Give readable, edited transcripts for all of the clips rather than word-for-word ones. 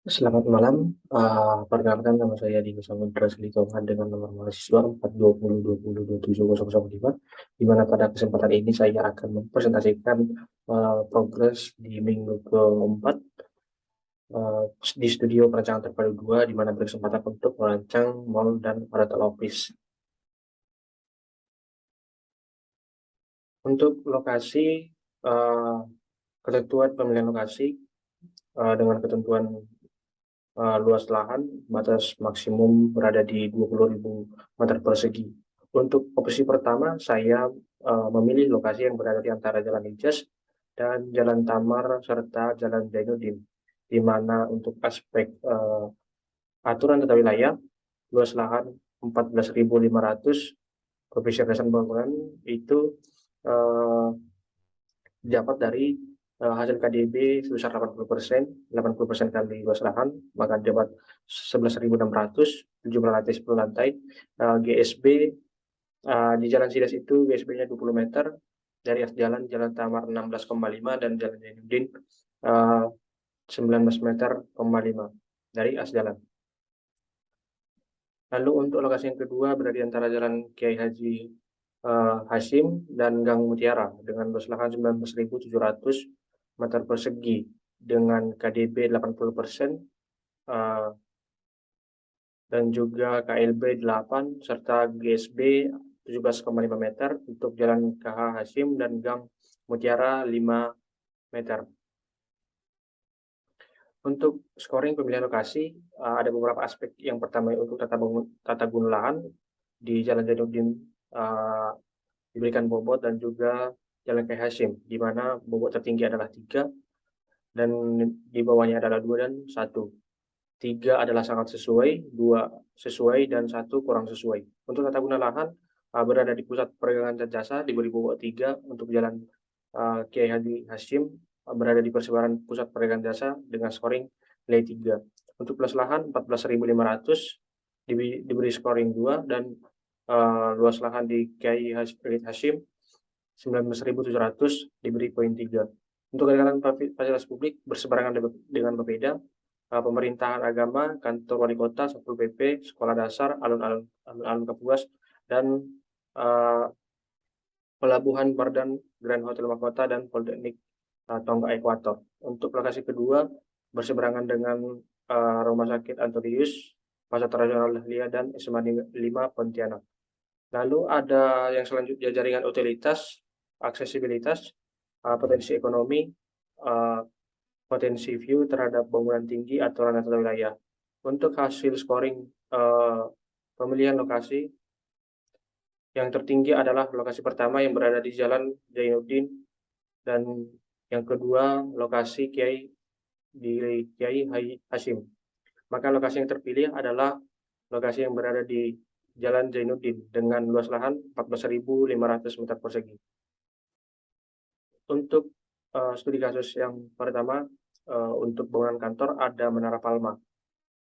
Selamat malam, perkenalkan nama saya Dini Samudra Silitongan dengan nomor mahasiswa 42020270005, di mana pada kesempatan ini saya akan mempresentasikan progres di minggu keempat di studio perancangan terpadu 2, di mana berkesempatan untuk merancang mall dan rental office. Untuk lokasi, uh, ketentuan pemilihan lokasi dengan ketentuan luas lahan, batas maksimum berada di 20.000 meter persegi. Untuk opsi pertama, saya memilih lokasi yang berada di antara Jalan Hijas dan Jalan Tamar serta Jalan Zainuddin, di mana untuk aspek aturan tata wilayah, luas lahan 14.500, koefisien bangunan itu uh, dapat dari hasil KDB sebesar 80%, 80% kali luas lahan, maka dapat 11.600, jumlah lantai 10 lantai. GSB di Jalan Sidas itu GSB-nya 20 meter, dari Jalan Tamar 16,5 dan Jalan Zainuddin 19 meter, 5 dari jalan. Lalu untuk lokasi yang kedua berada di antara Jalan Kiai Haji Hashim dan Gang Mutiara dengan luas lahan 19.700 meter persegi dengan KDB 80% dan juga KLB 8 serta GSB 17,5 meter untuk Jalan KH Hashim dan Gang Mutiara 5 meter. Untuk scoring pemilihan lokasi, ada beberapa aspek. Yang pertama untuk tata guna lahan di Jalan Zainuddin diberikan bobot dan juga Jalan Kiai Hashim, di mana bobot tertinggi adalah 3 dan di bawahnya adalah 2 dan 1. 3 adalah sangat sesuai, 2 sesuai, dan 1 kurang sesuai. Untuk tata guna lahan berada di pusat perdagangan dan jasa diberi bobot 3. Untuk Jalan Kiai Haji Hashim berada di persebaran pusat perdagangan jasa dengan scoring nilai 3. Untuk luas lahan 14.500 diberi scoring 2 dan luas lahan di Kiai Hashim 19.700 diberi poin 3. Untuk kegiatan fasilitas publik bersebarangan dengan berbeda, pemerintahan agama, kantor wali kota, Satpol PP, sekolah dasar, alun-alun Kapuas, dan pelabuhan Bardan, Grand Hotel Mahkota, dan Politeknik Tonggak Ekuator. Untuk lokasi kedua berseberangan dengan Rumah Sakit Antonius, Pasar Tradisional Dahlia, dan SMA 5 Pontianak. Lalu ada yang selanjutnya jaringan utilitas, aksesibilitas, potensi ekonomi, potensi view terhadap bangunan tinggi, aturan tata wilayah. Untuk hasil scoring pemilihan lokasi, yang tertinggi adalah lokasi pertama yang berada di Jalan Zainuddin dan yang kedua lokasi Kiai Hashim. Maka lokasi yang terpilih adalah lokasi yang berada di Jalan Zainuddin dengan luas lahan 14.500 meter persegi. Untuk studi kasus yang pertama, untuk bangunan kantor ada Menara Palma,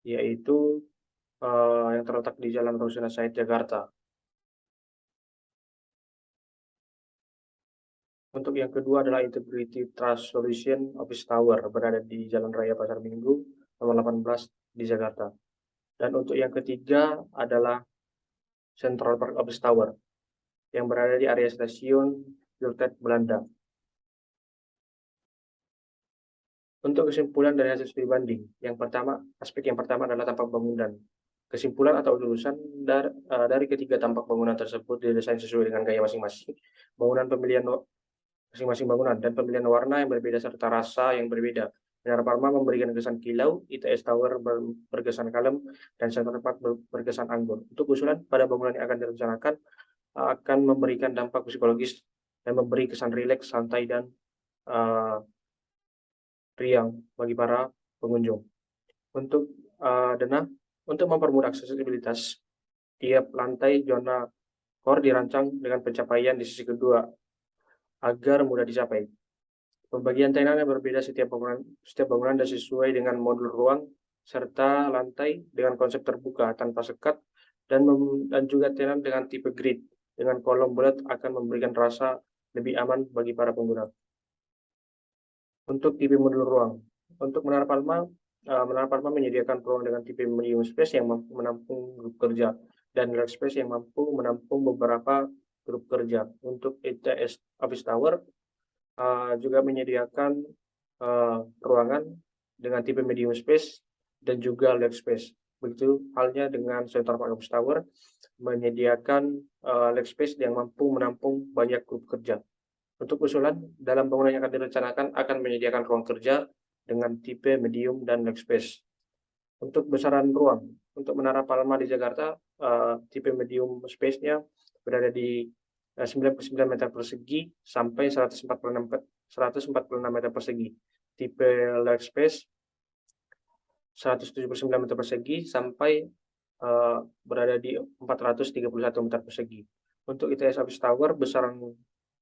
yaitu yang terletak di Jalan Rusuna Said, Jakarta. Untuk yang kedua adalah Integrity Trust Solution Office Tower, berada di Jalan Raya Pasar Minggu nomor 18 di Jakarta. Dan untuk yang ketiga adalah Central Park Office Tower yang berada di area stasiun Wiltet, Belanda. Untuk kesimpulan dari hasil studi banding, aspek yang pertama adalah tampak bangunan. Kesimpulan atau lulusan dari ketiga tampak bangunan tersebut didesain sesuai dengan gaya masing-masing. Masing-masing bangunan dan pemilihan warna yang berbeda serta rasa yang berbeda. Menara Parma memberikan kesan kilau, ITS Tower berkesan kalem, dan Central Park berkesan anggun. Untuk usulan pada bangunan yang akan direncanakan akan memberikan dampak psikologis dan memberi kesan rileks, santai, dan riang bagi para pengunjung. Untuk denah, untuk mempermudah aksesibilitas, tiap lantai zona core dirancang dengan pencapaian di sisi kedua agar mudah dicapai. Pembagian tenan yang berbeda setiap bangunan dan sesuai dengan modul ruang serta lantai dengan konsep terbuka tanpa sekat dan juga tenan dengan tipe grid dengan kolom bulat akan memberikan rasa lebih aman bagi para pengguna. Untuk tipe modul ruang, untuk Menara Palma Menara Palma menyediakan ruang dengan tipe medium space yang mampu menampung grup kerja dan large space yang mampu menampung beberapa grup kerja. Untuk ITS Office Tower juga menyediakan ruangan dengan tipe medium space dan juga large space. Begitu halnya dengan Central Park Office Tower menyediakan large space yang mampu menampung banyak grup kerja. Untuk usulan, dalam bangunan yang akan direncanakan akan menyediakan ruang kerja dengan tipe medium dan large space. Untuk besaran ruang, untuk Menara Palma di Jakarta, tipe medium space-nya berada di 99 meter persegi sampai 146 meter persegi. Tipe large space 179 meter persegi sampai berada di 431 meter persegi. Untuk ITS Office Tower, besaran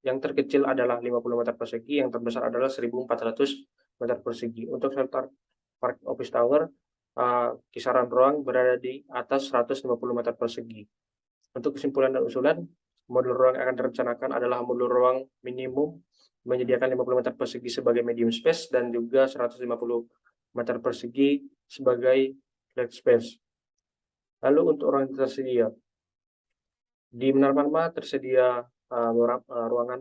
yang terkecil adalah 50 meter persegi, yang terbesar adalah 1.400 meter persegi. Untuk Central Park Office Tower, kisaran ruang berada di atas 150 meter persegi. Untuk kesimpulan dan usulan, modul ruang yang akan direncanakan adalah modul ruang minimum menyediakan 50 meter persegi sebagai medium space dan juga 150 meter persegi sebagai large space. Lalu untuk ruang yang tersedia, di Menara Palma tersedia ruangan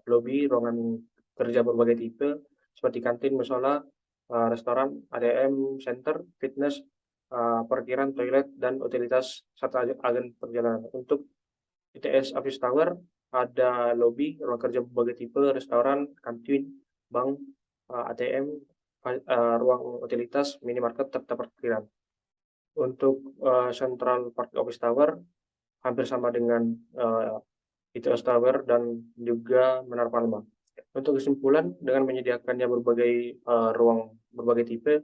lobi, ruangan kerja berbagai tipe seperti kantin, musola, restoran, ATM, center, fitness, parkiran, toilet, dan utilitas serta agen perjalanan. Untuk ITS Office Tower ada lobi, ruang kerja berbagai tipe, restoran, kantin, bank, ATM, ruang utilitas, minimarket, serta parkiran. Untuk Central Park Office Tower hampir sama dengan ITS Tower dan juga Menara Palma. Untuk kesimpulan, dengan menyediakannya berbagai ruang berbagai tipe,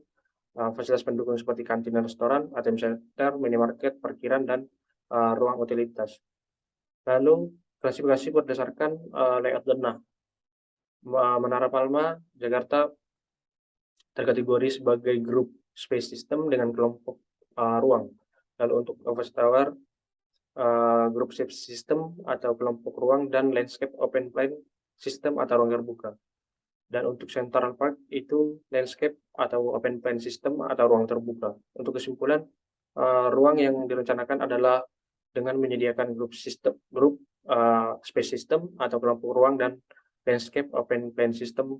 fasilitas pendukung seperti kantin dan restoran, ATM center, minimarket, parkiran, dan ruang utilitas. Lalu klasifikasi berdasarkan layout denah. Menara Palma, Jakarta terkategori sebagai grup space system dengan kelompok ruang. Lalu untuk Office Tower, grup space system atau kelompok ruang, dan landscape open plan system atau ruang terbuka. Dan untuk Central Park itu landscape atau open plan system atau ruang terbuka. Untuk kesimpulan, ruang yang direncanakan adalah dengan menyediakan grup space system atau kelompok ruang dan landscape open plan system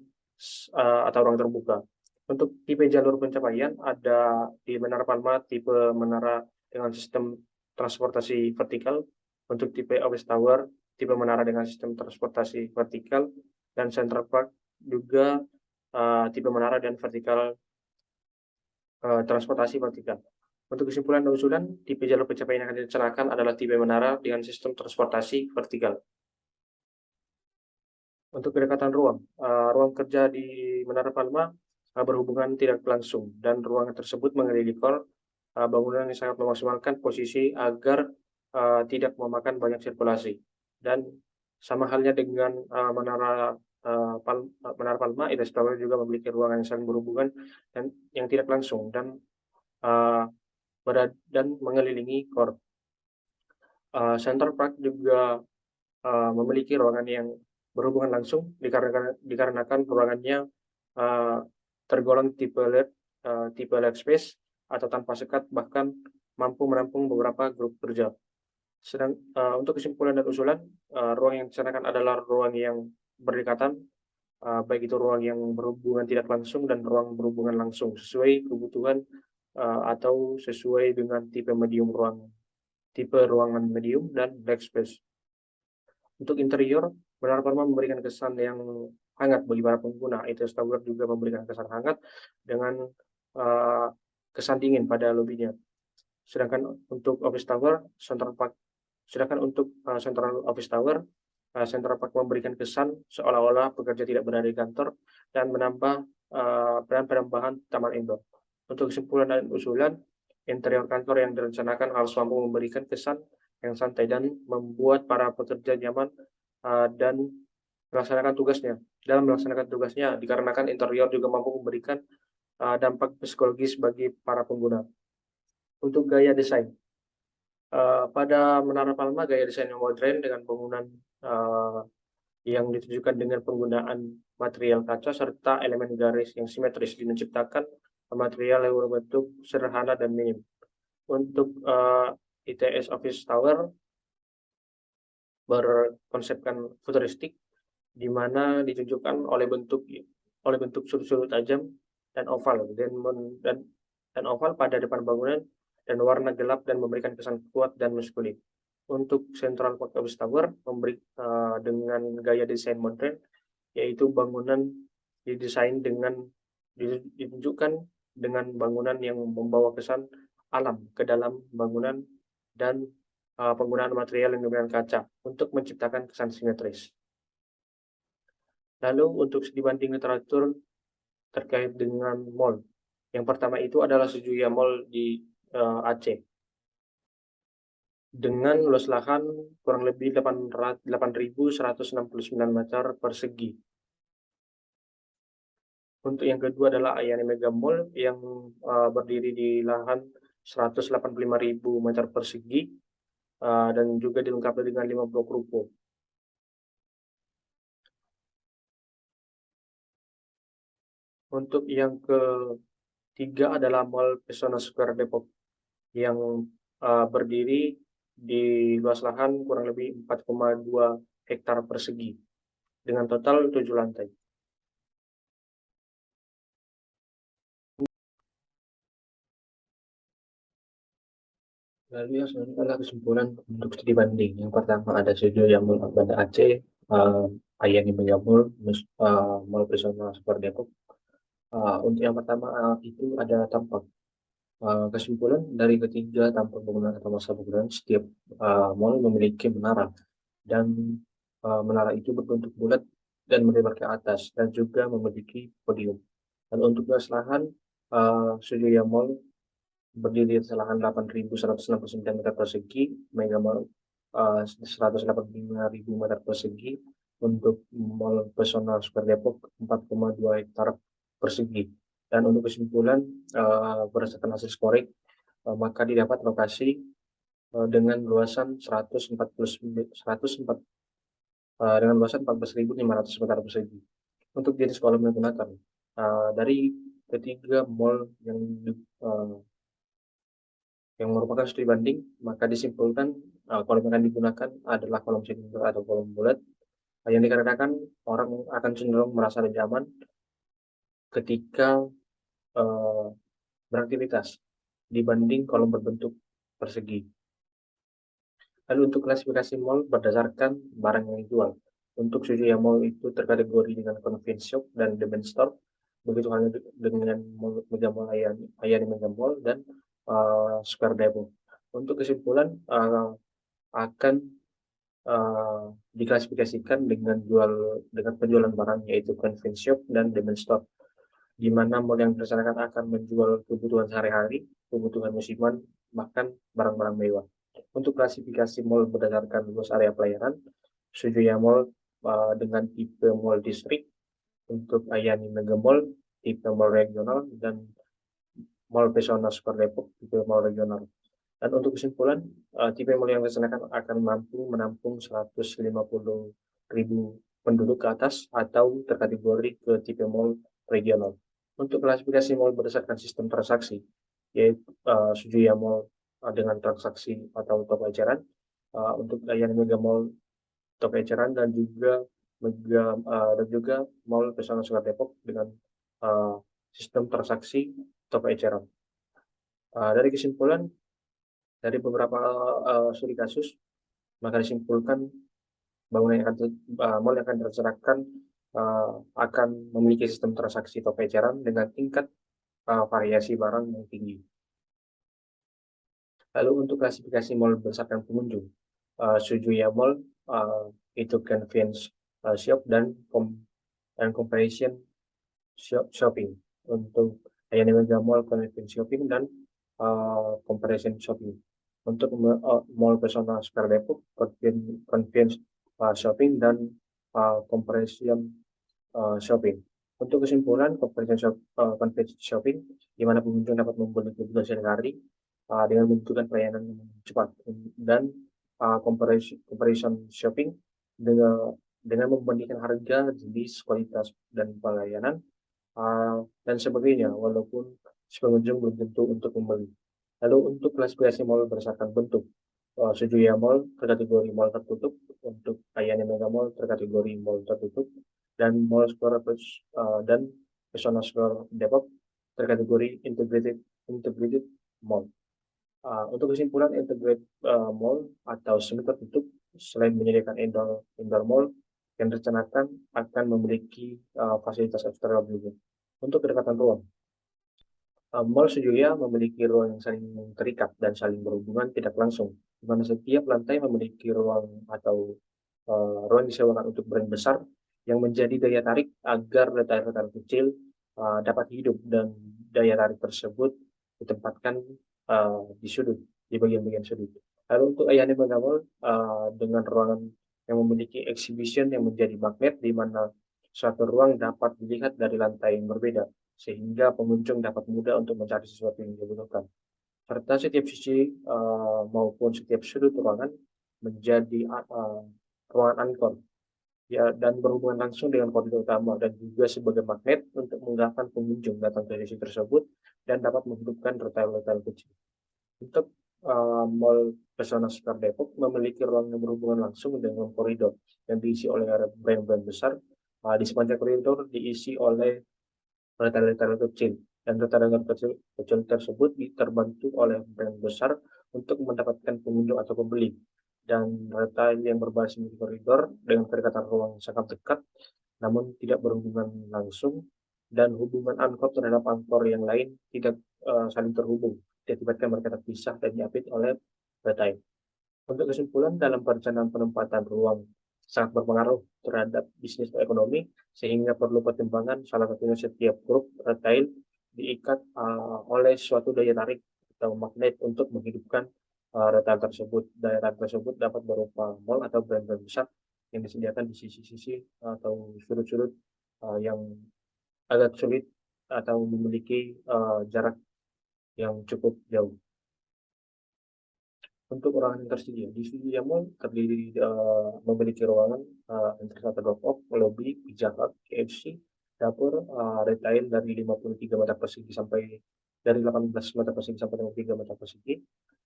atau ruang terbuka. Untuk tipe jalur pencapaian ada di Menara Palma tipe menara dengan sistem transportasi vertikal. Untuk tipe Office Tower tipe menara dengan sistem transportasi vertikal, dan Central Park juga tipe menara dan vertikal transportasi vertikal. Untuk kesimpulan dan usulan, tipe jalur pencapaian yang akan direncanakan adalah tipe menara dengan sistem transportasi vertikal. Untuk kedekatan ruang, ruang kerja di Menara Palma berhubungan tidak langsung, dan ruangan tersebut mengelilingi bangunan yang sangat memaksimalkan posisi agar tidak memakan banyak sirkulasi. Dan sama halnya dengan Menara Palma, ITS Tower juga memiliki ruangan yang saling berhubungan dan yang tidak langsung dan mengelilingi core. Central Park juga memiliki ruangan yang berhubungan langsung dikarenakan ruangannya tergolong tipe large space atau tanpa sekat, bahkan mampu menampung beberapa grup kerja. Untuk kesimpulan dan usulan, ruang yang direncanakan adalah ruang yang berdekatan, baik itu ruang yang berhubungan tidak langsung dan ruang berhubungan langsung sesuai kebutuhan atau sesuai dengan tipe ruangan medium dan large space. Untuk interior, Menara Palma memberikan kesan yang hangat bagi para pengguna. ITS Tower juga memberikan kesan hangat dengan kesan dingin pada lobinya. Sedangkan untuk Office Tower, Central Office Tower, Central Park memberikan kesan seolah-olah pekerja tidak berada di kantor dan penambahan taman indoor. Untuk kesimpulan dan usulan, interior kantor yang direncanakan harus mampu memberikan kesan yang santai dan membuat para pekerja nyaman dan melaksanakan tugasnya dikarenakan interior juga mampu memberikan dampak psikologis bagi para pengguna. Untuk gaya desain, pada Menara Palma gaya desain yang modern dengan bangunan yang ditujukan dengan penggunaan material kaca serta elemen garis yang simetris menciptakan material yang berbentuk sederhana dan minim. Untuk ITS Office Tower berkonsepkan futuristik, di mana ditunjukkan oleh bentuk sudut-sudut tajam dan oval dan oval pada depan bangunan dan warna gelap dan memberikan kesan kuat dan maskulin. Untuk Central Park Office Tower dengan gaya desain modern, yaitu bangunan didesain ditunjukkan dengan bangunan yang membawa kesan alam ke dalam bangunan dan penggunaan material yang diberikan kaca untuk menciptakan kesan simetris. Lalu untuk studi banding literatur terkait dengan mall, yang pertama itu adalah Suzuya Mall di Aceh dengan luas lahan kurang lebih 8.169 meter persegi. Untuk yang kedua adalah Ayani Mega Mall yang berdiri di lahan 185.000 meter persegi dan juga dilengkapi dengan 5 blok ruko. Untuk yang ketiga adalah Mall Pesona Square Depok yang berdiri di luas lahan kurang lebih 4,2 hektar persegi dengan total 7 lantai. Lalu yang selanjutnya adalah kesimpulan untuk studi banding. Yang pertama ada Suzuya Mall Banda Aceh, Ayani Mega Mall, Mall Pesona Square Depok. Untuk yang pertama itu ada tampak. Kesimpulan dari ketiga tampak bangunan atau masa bangunan, setiap mall memiliki menara dan menara itu berbentuk bulat dan melebar ke atas dan juga memiliki podium. Dan untuk luas lahan, Suzuya Mall berdiri di lahan 8.169 meter persegi, Mega Mall 185.000 meter persegi, untuk Mall Pesona Square Depok 4,2 hektar persegi. Dan untuk kesimpulan berdasarkan hasil scoring, maka didapat lokasi dengan luasan 14.500 meter persegi. Untuk jenis kolam yang digunakan dari ketiga mall yang merupakan studi banding, maka disimpulkan kolam yang akan digunakan adalah kolom silinder atau kolom bulat, yang dikarenakan orang akan cenderung merasa lebih aman ketika beraktivitas dibanding kolom berbentuk persegi. Lalu untuk klasifikasi mall berdasarkan barang yang dijual. Untuk Suzuya Mall itu terkategori dengan convenience shop dan department store. Begitu halnya dengan Mega Mall Ayani Mega Mall dan Square Depok. Untuk kesimpulan akan diklasifikasikan dengan penjualan barang yaitu convenience shop dan department store, di mana mall yang direncanakan akan menjual kebutuhan sehari-hari, kebutuhan musiman, bahkan barang-barang mewah. Untuk klasifikasi mall berdasarkan luas area pelayanan, Suzuya Mall dengan tipe mall distrik, untuk Ayani Mega Mall tipe mall regional, dan Mall Pesona Square Depok tipe mall regional. Dan untuk kesimpulan, tipe mall yang direncanakan akan mampu menampung 150.000 penduduk ke atas atau terkategori ke tipe mall regional. Untuk klasifikasi mall berdasarkan sistem transaksi, yaitu Suzuya Mall dengan transaksi atau toko eceran, untuk Ayani Mega Mall toko eceran, dan juga Mall Pesona Square Depok dengan sistem transaksi toko eceran. Dari kesimpulan dari beberapa studi kasus, maka disimpulkan bangunan yang mall yang akan direncanakan akan memiliki sistem transaksi toko eceran dengan tingkat variasi barang yang tinggi. Lalu untuk klasifikasi mall berdasarkan pengunjung, Suzuya Mall itu convenience shop dan comparison shopping. Untuk Ayani Mega Mall convenience shopping dan comparison shopping. Untuk Mall Pesona Square Depok convenience shopping dan comparison shopping. Untuk kesimpulan, convenience shopping di mana pengunjung dapat membeli kebutuhan sehari-hari dengan membutuhkan pelayanan cepat, dan comparison shopping dengan membandingkan harga, jenis, kualitas, dan pelayanan dan sebagainya, walaupun si pengunjung belum tentu untuk membeli. Lalu untuk klasifikasi mall berdasarkan bentuk, Sujuya Mall terkategori mall tertutup, untuk Ayani Mega Mall terkategori mall tertutup, dan Mall Square dan Pesona Square Depok terkategori integrated mall. Untuk kesimpulan, integrated mall atau semi tertutup selain menyediakan indoor mall yang direncanakan akan memiliki fasilitas eksternal juga. Untuk kedekatan ruang, mall sejujurnya memiliki ruang yang saling terikat dan saling berhubungan tidak langsung, di mana setiap lantai memiliki ruang atau ruang disewakan untuk brand besar yang menjadi daya tarik agar retail-retail kecil dapat hidup, dan daya tarik tersebut ditempatkan di sudut, di bagian-bagian sudut. Lalu untuk Ayani Mega Mall dengan ruangan yang memiliki exhibition yang menjadi magnet, di mana suatu ruang dapat dilihat dari lantai yang berbeda, sehingga pengunjung dapat mudah untuk mencari sesuatu yang dibutuhkan. Serta setiap sisi maupun setiap sudut ruangan menjadi ruangan angkor, ya, dan berhubungan langsung dengan koridor utama, dan juga sebagai magnet untuk menggerakkan pengunjung datang ke sisi tersebut dan dapat menghidupkan retail-retail kecil. Untuk Mall Pesona Square Depok memiliki ruang yang berhubungan langsung dengan koridor yang diisi oleh brand-brand besar. Di sepanjang koridor diisi oleh retail-retail kecil, dan retail-retail kecil tersebut terbantu oleh brand besar untuk mendapatkan pengunjung atau pembeli. Dan retail yang berbasis di koridor dengan kedekatan ruang sangat dekat namun tidak berhubungan langsung, dan hubungan angkor terhadap angkor yang lain tidak saling terhubung, diakibatkan mereka terpisah dan diapit oleh retail. Untuk kesimpulan, dalam perencanaan penempatan ruang sangat berpengaruh terhadap bisnis atau ekonomi, sehingga perlu pertimbangan, salah satunya setiap grup retail diikat oleh suatu daya tarik atau magnet untuk menghidupkan retail tersebut. Daya tarik tersebut dapat berupa mall atau brand-brand besar yang disediakan di sisi-sisi atau sudut-sudut yang agak sulit atau memiliki jarak yang cukup jauh. Untuk ruangan yang tersedia, di studio Mall terdiri memiliki ruangan internet drop-off, lobby, pizza hut, KFC, dapur, retail dari 53 meter persegi sampai dari 18 meter persegi sampai 23 meter persegi,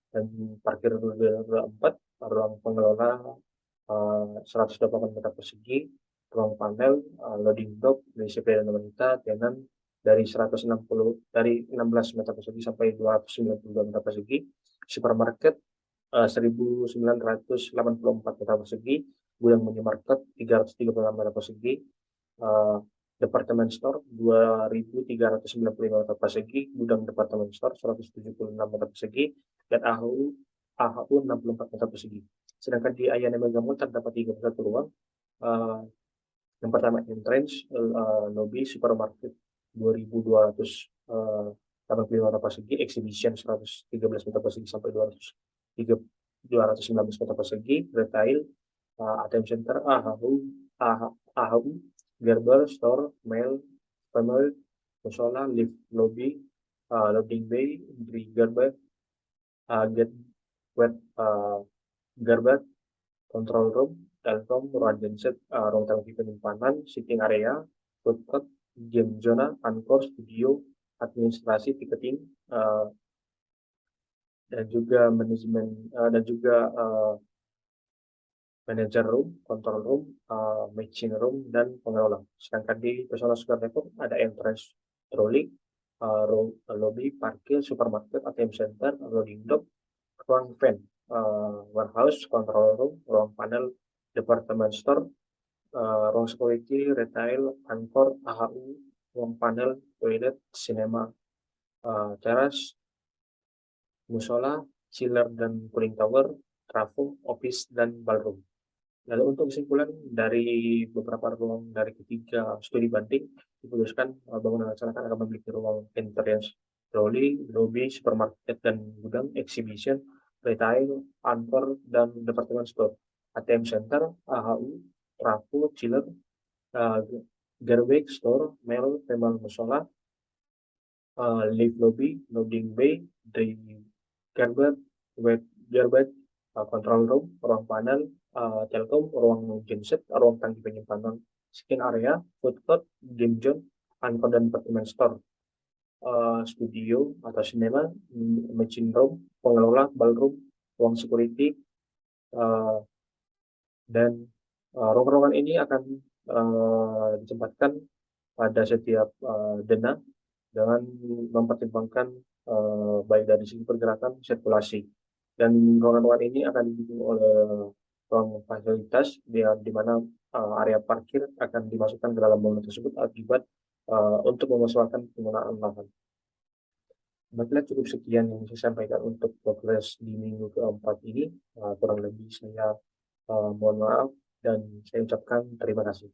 dan parkir roda 4, ruang pengelola 128 meter persegi, ruang panel, loading dock, WC pria dan wanita, tenan dari 16 meter persegi sampai 292 meter persegi, supermarket 1984 meter persegi, gudang minimarket 336 meter persegi, departemen store 2395 meter persegi, gudang departemen store 176 meter persegi, dan AHU 64 meter persegi. Sedangkan di Ayana Mega Mall terdapat 31 ruang. Yang pertama entrance, lobby, supermarket 2285 meter persegi, exhibition 113 meter persegi sampai 219 meter persegi, retail, ATM center, AHU, Gerber, store, mail, panel, musola, lift, lobby, loading bay, Gerber, get web, Gerber, control room, telkom, ruang genset, ruang teknologi penyimpanan, sitting area, food court, game zona, angkor, studio, administrasi, ticketing, dan juga manajemen, dan juga manager room, control room, matching room, dan pengelola. Sedangkan di Pesona Square Depok ada entrance, trolley, lobby, parkir, supermarket, ATM center, loading dock, ruang van, warehouse, control room, ruang panel, department store, ruang security, retail, angkor, AHU, ruang panel, toilet, cinema, teras, musola, chiller dan cooling tower, trafo, office, dan ballroom. Lalu untuk kesimpulan dari beberapa ruang dari ketiga studi banding, diputuskan bangunan laksanakan akan memiliki ruang entrance, trolley, lobby, supermarket dan gudang, exhibition, retail, angkor, dan department store, ATM center, AHU, trafo, chiller, garbage store, mail, temal musola, lift lobby, loading bay, the garbage, web garbage, control room, ruang panel, telkom, ruang genset, ruang tangki penyimpanan, skin area, food court, game zone, angkor, dan department store. studio atau sinema, meeting room, pengelola ballroom, ruang security, eee, dan, ruangan-ruangan ini akan, ditempatkan pada setiap, denah dengan mempertimbangkan, baik dari segi pergerakan, sirkulasi. Dan ruangan-ruangan ini akan didukung oleh ruang fasilitas di mana, area parkir akan dimasukkan ke dalam bangunan tersebut akibat, untuk memasyarakatkan penggunaan lahan. Baiklah, cukup sekian yang saya sampaikan untuk progres di minggu keempat ini, kurang lebih saya, mohon maaf dan saya ucapkan terima kasih.